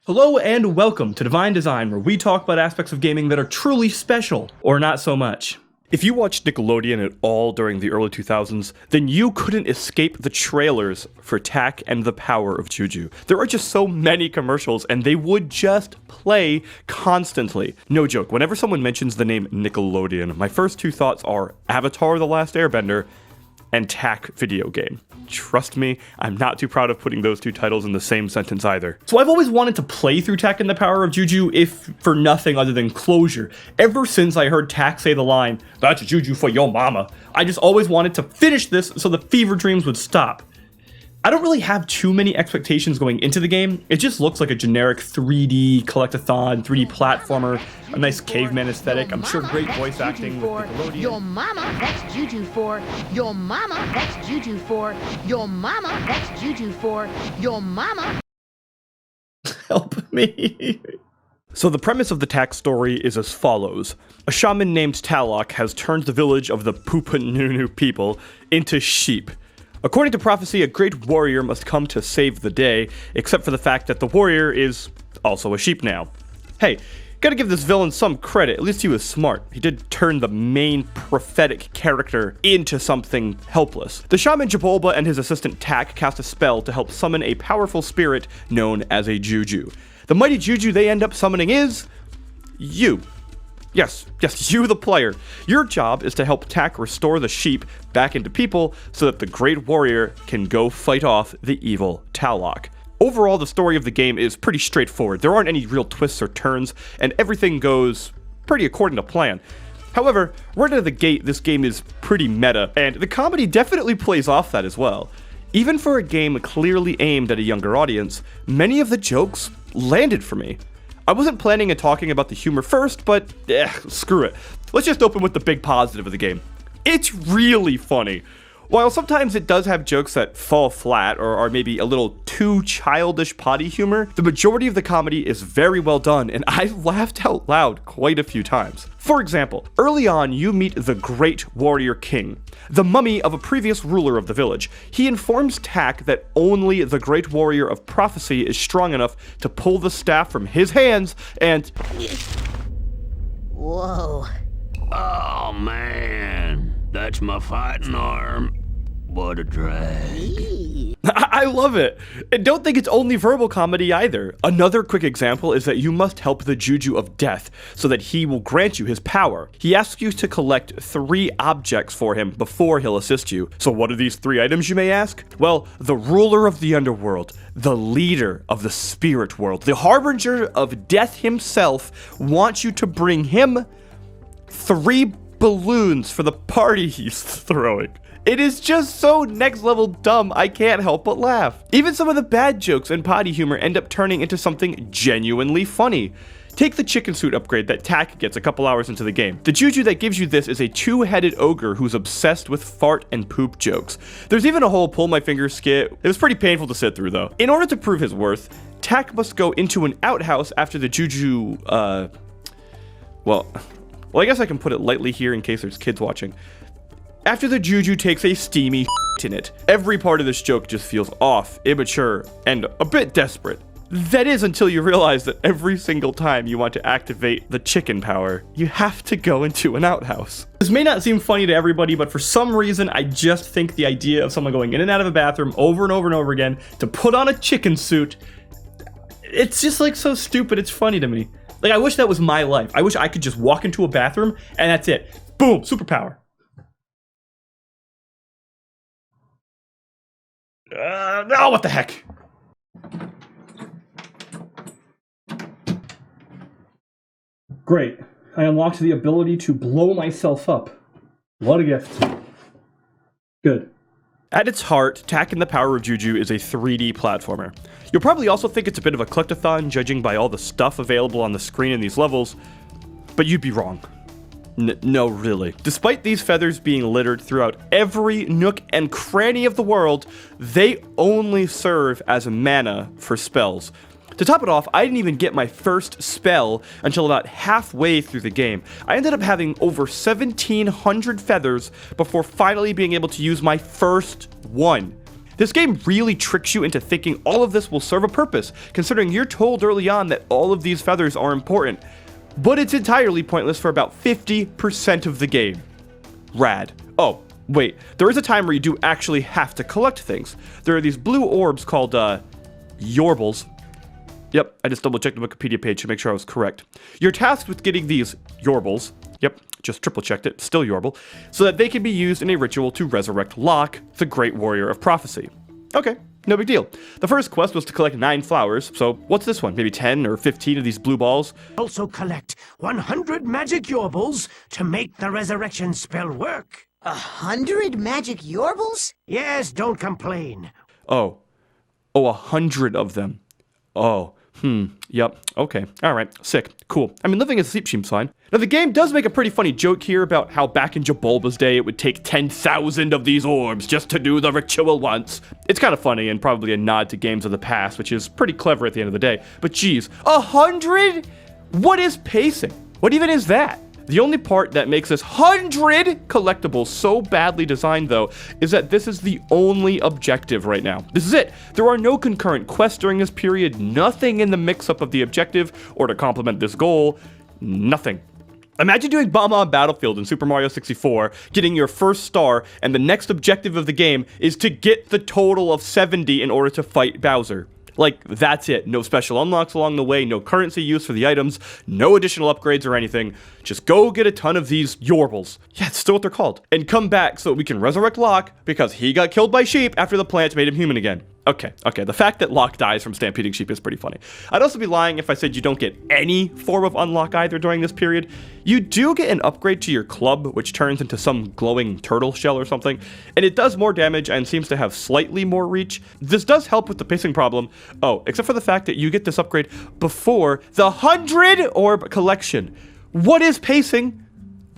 Hello and welcome to Divine Design, where we talk about aspects of gaming that are truly special, or not so much. If you watched Nickelodeon at all during the early 2000s, then you couldn't escape the trailers for Tak and the Power of Juju. There are just so many commercials, and they would just play constantly. No joke, whenever someone mentions the name Nickelodeon, my first two thoughts are Avatar: The Last Airbender and Tak video game. Trust me, I'm not too proud of putting those two titles in the same sentence either. So I've always wanted to play through Tak and the Power of Juju, if for nothing other than closure. Ever since I heard Tak say the line, "That's Juju for your mama," I just always wanted to finish this so the fever dreams would stop. I don't really have too many expectations going into the game. It just looks like a generic 3D collectathon, 3D platformer, a nice caveman aesthetic. I'm sure great voice acting with Nickelodeon. Your mama, that's Juju for. Your mama, that's Juju for. Your mama, that's Juju for. Your mama. Help me. So the premise of the Tak story is as follows. A shaman named Talok has turned the village of the Pupanunu people into sheep. According to prophecy, a great warrior must come to save the day, except for the fact that the warrior is also a sheep now. Hey, gotta give this villain some credit, at least he was smart. He did turn the main prophetic character into something helpless. The shaman Jabolba and his assistant Tak cast a spell to help summon a powerful spirit known as a Juju. The mighty Juju they end up summoning is you. Yes, you the player. Your job is to help Tak restore the sheep back into people so that the great warrior can go fight off the evil Talok. Overall, the story of the game is pretty straightforward. There aren't any real twists or turns, and everything goes pretty according to plan. However, right out of the gate, this game is pretty meta, and the comedy definitely plays off that as well. Even for a game clearly aimed at a younger audience, many of the jokes landed for me. I wasn't planning on talking about the humor first, but screw it. Let's just open with the big positive of the game. It's really funny. While sometimes it does have jokes that fall flat or are maybe a little too childish potty humor, the majority of the comedy is very well done, and I laughed out loud quite a few times. For example, early on you meet the Great Warrior King, the mummy of a previous ruler of the village. He informs Tak that only the Great Warrior of Prophecy is strong enough to pull the staff from his hands and... Whoa. Oh man, that's my fighting arm. What a drag. I love it. And don't think it's only verbal comedy either. Another quick example is that you must help the Juju of Death so that he will grant you his power. He asks you to collect 3 objects for him before he'll assist you. So what are these 3 items, you may ask? Well, the ruler of the underworld, the leader of the spirit world, the harbinger of death himself wants you to bring him 3 balloons for the party he's throwing. It is just so next level dumb, I can't help but laugh. Even some of the bad jokes and potty humor end up turning into something genuinely funny. Take the chicken suit upgrade that Tak gets a couple hours into the game. The Juju that gives you this is a 2-headed ogre who's obsessed with fart and poop jokes. There's even a whole pull my finger skit. It was pretty painful to sit through though. In order to prove his worth, Tak must go into an outhouse after the Juju, well, I guess I can put it lightly here in case there's kids watching. After the Juju takes a steamy in it. Every part of this joke just feels off, immature, and a bit desperate. That is until you realize that every single time you want to activate the chicken power, you have to go into an outhouse. This may not seem funny to everybody, but for some reason, I just think the idea of someone going in and out of a bathroom over and over and over again to put on a chicken suit, it's just like so stupid, it's funny to me. Like, I wish that was my life. I wish I could just walk into a bathroom and that's it. Boom, superpower. No, what the heck? Great. I unlocked the ability to blow myself up. What a gift. Good. At its heart, Tak and the Power of Juju is a 3D platformer. You'll probably also think it's a bit of a collectathon, judging by all the stuff available on the screen in these levels, but you'd be wrong. No, really. Despite these feathers being littered throughout every nook and cranny of the world, they only serve as mana for spells. To top it off, I didn't even get my first spell until about halfway through the game. I ended up having over 1,700 feathers before finally being able to use my first one. This game really tricks you into thinking all of this will serve a purpose, considering you're told early on that all of these feathers are important. But it's entirely pointless for about 50% of the game. Rad. Oh, wait, there is a time where you do actually have to collect things. There are these blue orbs called, Yorbles. Yep, I just double-checked the Wikipedia page to make sure I was correct. You're tasked with getting these Yorbles. Yep, just triple-checked it, still Yorble, so that they can be used in a ritual to resurrect Locke, the Great Warrior of Prophecy. Okay, no big deal. The first quest was to collect 9 flowers, so what's this one? Maybe 10 or 15 of these blue balls? Also collect 100 magic Yorbles to make the resurrection spell work. 100 magic Yorbles? Yes, don't complain. Oh, 100 of them. Oh, yep, okay, alright, sick, cool. I mean, living as a sleep seems fine. Now, the game does make a pretty funny joke here about how back in Jabulba's day, it would take 10,000 of these orbs just to do the ritual once. It's kind of funny and probably a nod to games of the past, which is pretty clever at the end of the day. But geez, 100? What is pacing? What even is that? The only part that makes this 100 collectibles so badly designed, though, is that this is the only objective right now. This is it. There are no concurrent quests during this period, nothing in the mix-up of the objective, or to complement this goal, nothing. Imagine doing Bomb-On Battlefield in Super Mario 64, getting your first star, and the next objective of the game is to get the total of 70 in order to fight Bowser. Like, that's it. No special unlocks along the way, no currency use for the items, no additional upgrades or anything. Just go get a ton of these Yorbles. Yeah, it's still what they're called. And come back so we can resurrect Locke because he got killed by sheep after the plants made him human again. Okay, the fact that Locke dies from stampeding sheep is pretty funny. I'd also be lying if I said you don't get any form of unlock either during this period. You do get an upgrade to your club, which turns into some glowing turtle shell or something, and it does more damage and seems to have slightly more reach. This does help with the pacing problem. Oh, except for the fact that you get this upgrade before the 100 orb collection. What is pacing?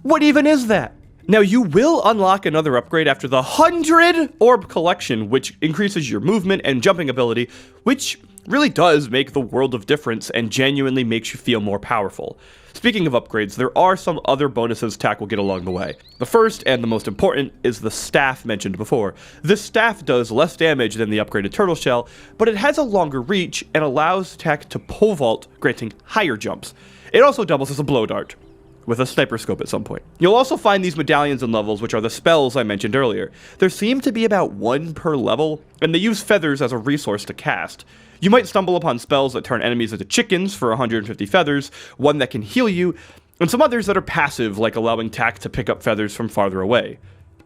What even is that? Now, you will unlock another upgrade after the 100 orb collection, which increases your movement and jumping ability, which really does make the world of difference and genuinely makes you feel more powerful. Speaking of upgrades, there are some other bonuses Tak will get along the way. The first, and the most important, is the staff mentioned before. This staff does less damage than the upgraded turtle shell, but it has a longer reach and allows Tak to pole vault, granting higher jumps. It also doubles as a blow dart, with a sniper scope at some point. You'll also find these medallions and levels, which are the spells I mentioned earlier. There seem to be about 1 per level, and they use feathers as a resource to cast. You might stumble upon spells that turn enemies into chickens for 150 feathers, one that can heal you, and some others that are passive, like allowing Tak to pick up feathers from farther away.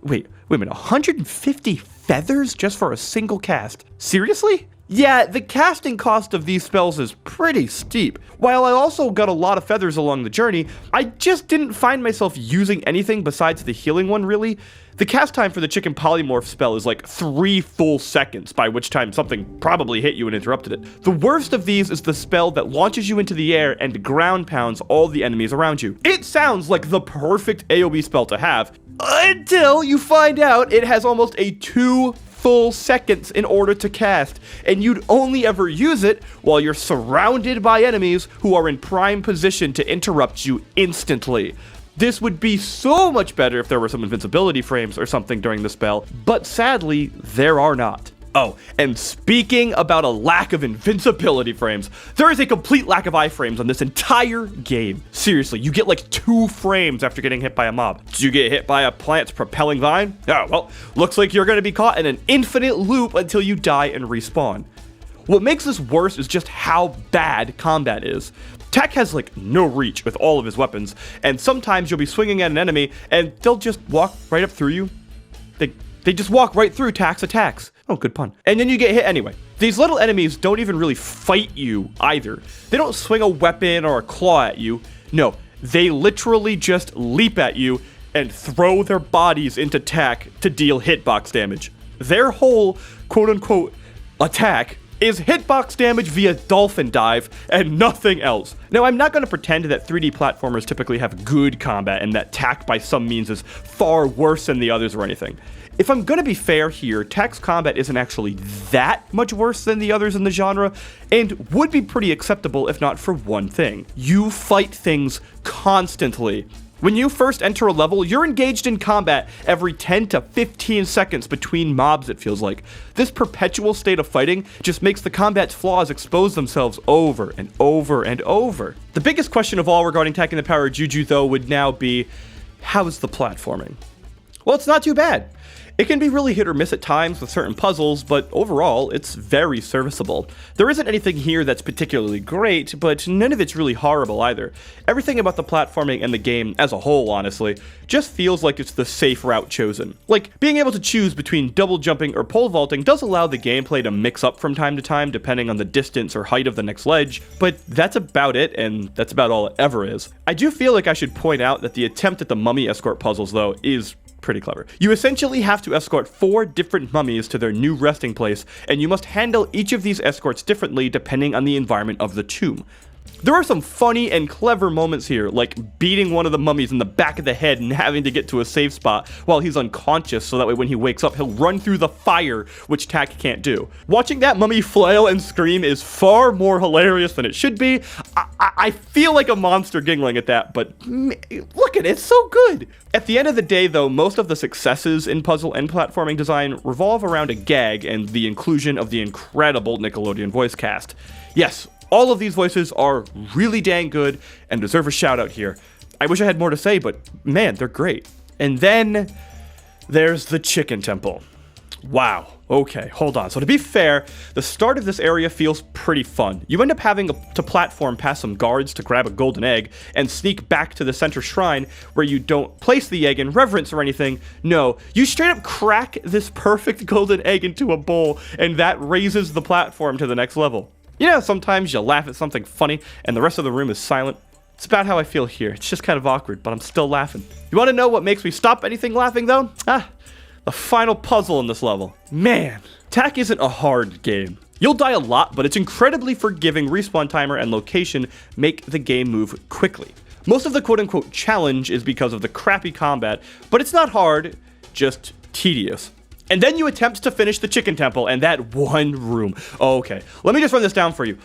Wait a minute, 150 feathers just for a single cast? Seriously? Yeah, the casting cost of these spells is pretty steep. While I also got a lot of feathers along the journey, I just didn't find myself using anything besides the healing one, really. The cast time for the chicken polymorph spell is like 3 full seconds, by which time something probably hit you and interrupted it. The worst of these is the spell that launches you into the air and ground pounds all the enemies around you. It sounds like the perfect AoE spell to have, until you find out it has almost a 2 full seconds in order to cast, and you'd only ever use it while you're surrounded by enemies who are in prime position to interrupt you instantly. This would be so much better if there were some invincibility frames or something during the spell, but sadly, there are not. Oh, and speaking about a lack of invincibility frames, there is a complete lack of iframes on this entire game. Seriously, you get like 2 frames after getting hit by a mob. Did you get hit by a plant's propelling vine? Oh, well, looks like you're going to be caught in an infinite loop until you die and respawn. What makes this worse is just how bad combat is. Tak has like no reach with all of his weapons, and sometimes you'll be swinging at an enemy and they'll just walk right up through you. They just walk right through Tak's attacks. Oh, good pun. And then you get hit anyway. These little enemies don't even really fight you either. They don't swing a weapon or a claw at you. No, they literally just leap at you and throw their bodies into Tak to deal hitbox damage. Their whole quote-unquote attack is hitbox damage via dolphin dive and nothing else. Now, I'm not going to pretend that 3D platformers typically have good combat and that Tak by some means is far worse than the others or anything. If I'm going to be fair here, Tak's combat isn't actually that much worse than the others in the genre, and would be pretty acceptable if not for one thing. You fight things constantly, When you first enter a level, you're engaged in combat every 10 to 15 seconds between mobs, it feels like. This perpetual state of fighting just makes the combat's flaws expose themselves over and over and over. The biggest question of all regarding Attacking the Power of Juju, though, would now be, how's the platforming? Well, it's not too bad. It can be really hit or miss at times with certain puzzles, but overall, it's very serviceable. There isn't anything here that's particularly great, but none of it's really horrible either. Everything about the platforming and the game as a whole, honestly, just feels like it's the safe route chosen. Like, being able to choose between double jumping or pole vaulting does allow the gameplay to mix up from time to time depending on the distance or height of the next ledge, but that's about it, and that's about all it ever is. I do feel like I should point out that the attempt at the mummy escort puzzles, though, is pretty clever. You essentially have to escort 4 different mummies to their new resting place, and you must handle each of these escorts differently depending on the environment of the tomb. There are some funny and clever moments here, like beating one of the mummies in the back of the head and having to get to a safe spot while he's unconscious so that way when he wakes up he'll run through the fire, which Tack can't do. Watching that mummy flail and scream is far more hilarious than it should be. I feel like a monster giggling at that, but look at it, it's so good! At the end of the day, though, most of the successes in puzzle and platforming design revolve around a gag and the inclusion of the incredible Nickelodeon voice cast. Yes, all of these voices are really dang good and deserve a shout out here. I wish I had more to say, but man, they're great. And then there's the Chicken Temple. Wow. Okay, hold on. So to be fair, the start of this area feels pretty fun. You end up having to platform past some guards to grab a golden egg and sneak back to the center shrine where you don't place the egg in reverence or anything. No, you straight up crack this perfect golden egg into a bowl and that raises the platform to the next level. You know, sometimes you laugh at something funny and the rest of the room is silent. It's about how I feel here. It's just kind of awkward, but I'm still laughing. You want to know what makes me stop anything laughing, though? The final puzzle in this level. Man, Tack isn't a hard game. You'll die a lot, but its incredibly forgiving respawn timer and location make the game move quickly. Most of the quote-unquote challenge is because of the crappy combat, but it's not hard, just tedious. And then you attempt to finish the Chicken Temple and that one room. Okay, let me just run this down for you.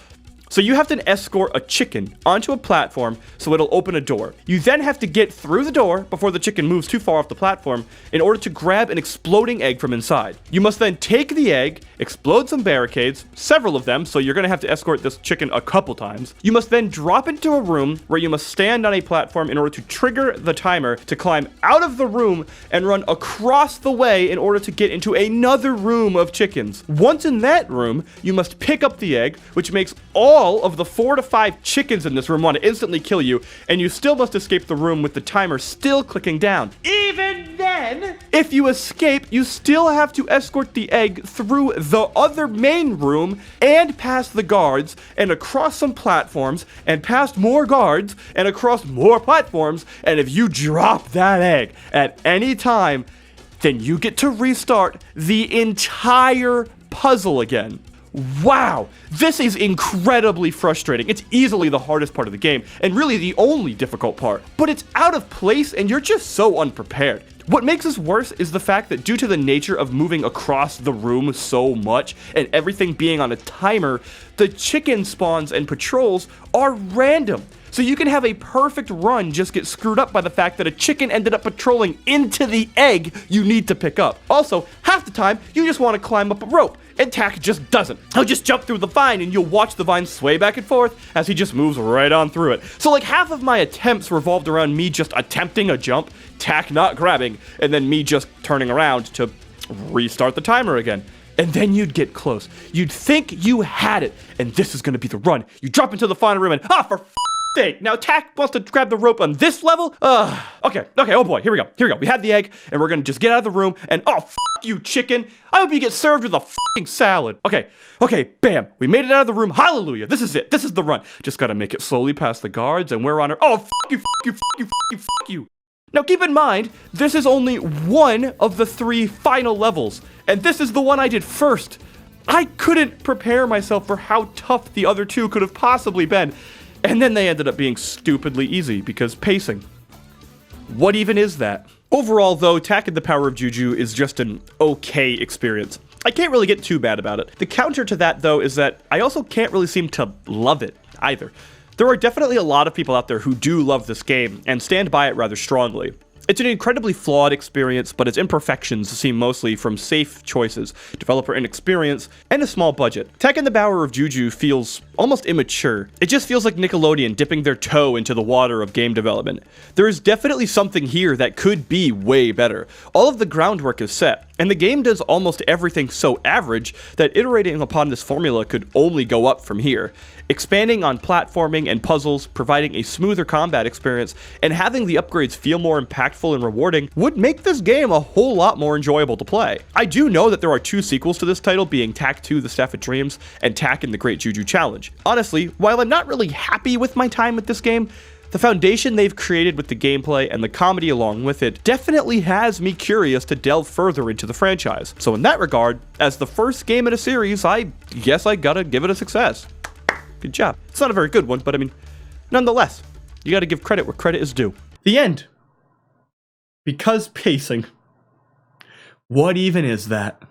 So you have to escort a chicken onto a platform so it'll open a door. You then have to get through the door before the chicken moves too far off the platform in order to grab an exploding egg from inside. You must then take the egg, explode some barricades, several of them, so you're gonna have to escort this chicken a couple times. You must then drop into a room where you must stand on a platform in order to trigger the timer to climb out of the room and run across the way in order to get into another room of chickens. Once in that room, you must pick up the egg, which makes all of the 4 to 5 chickens in this room want to instantly kill you, and you still must escape the room with the timer still clicking down. Even then, if you escape, you still have to escort the egg through the other main room and past the guards and across some platforms and past more guards and across more platforms, and if you drop that egg at any time, then you get to restart the entire puzzle again. Wow, this is incredibly frustrating. It's easily the hardest part of the game, and really the only difficult part. But it's out of place, and you're just so unprepared. What makes this worse is the fact that due to the nature of moving across the room so much, and everything being on a timer, the chicken spawns and patrols are random. So you can have a perfect run just get screwed up by the fact that a chicken ended up patrolling into the egg you need to pick up. Also, half the time, you just want to climb up a rope, and Tack just doesn't. He'll just jump through the vine and you'll watch the vine sway back and forth as he just moves right on through it. So like half of my attempts revolved around me just attempting a jump, Tack not grabbing, and then me just turning around to restart the timer again. And then you'd get close. You'd think you had it, and this is gonna be the run. You drop into the final room and, for sake, now Tack wants to grab the rope on this level? Okay, oh boy, here we go. We had the egg, and we're gonna just get out of the room, and you, chicken. I hope you get served with a fucking salad. Okay, bam. We made it out of the room. Hallelujah. This is it. This is the run. Just gotta make it slowly past the guards, and we're on our— fuck you. Now keep in mind, this is only one of the 3 final levels, and this is the one I did first. I couldn't prepare myself for how tough the other 2 could have possibly been, and then they ended up being stupidly easy because pacing. What even is that? Overall, though, Attacking the Power of Juju is just an okay experience. I can't really get too bad about it. The counter to that, though, is that I also can't really seem to love it either. There are definitely a lot of people out there who do love this game and stand by it rather strongly. It's an incredibly flawed experience, but its imperfections seem mostly from safe choices, developer inexperience, and a small budget. Tech in the Power of Juju feels almost immature. It just feels like Nickelodeon dipping their toe into the water of game development. There is definitely something here that could be way better. All of the groundwork is set, and the game does almost everything so average that iterating upon this formula could only go up from here. Expanding on platforming and puzzles, providing a smoother combat experience, and having the upgrades feel more impactful and rewarding would make this game a whole lot more enjoyable to play. I do know that there are 2 sequels to this title, being Tak 2 The Staff of Dreams and Tak and the Great Juju Challenge. Honestly, while I'm not really happy with my time with this game, the foundation they've created with the gameplay and the comedy along with it definitely has me curious to delve further into the franchise. So in that regard, as the first game in a series, I guess I gotta give it a success. Good job. It's not a very good one, but I mean, nonetheless, you gotta give credit where credit is due. The end. Because pacing. What even is that?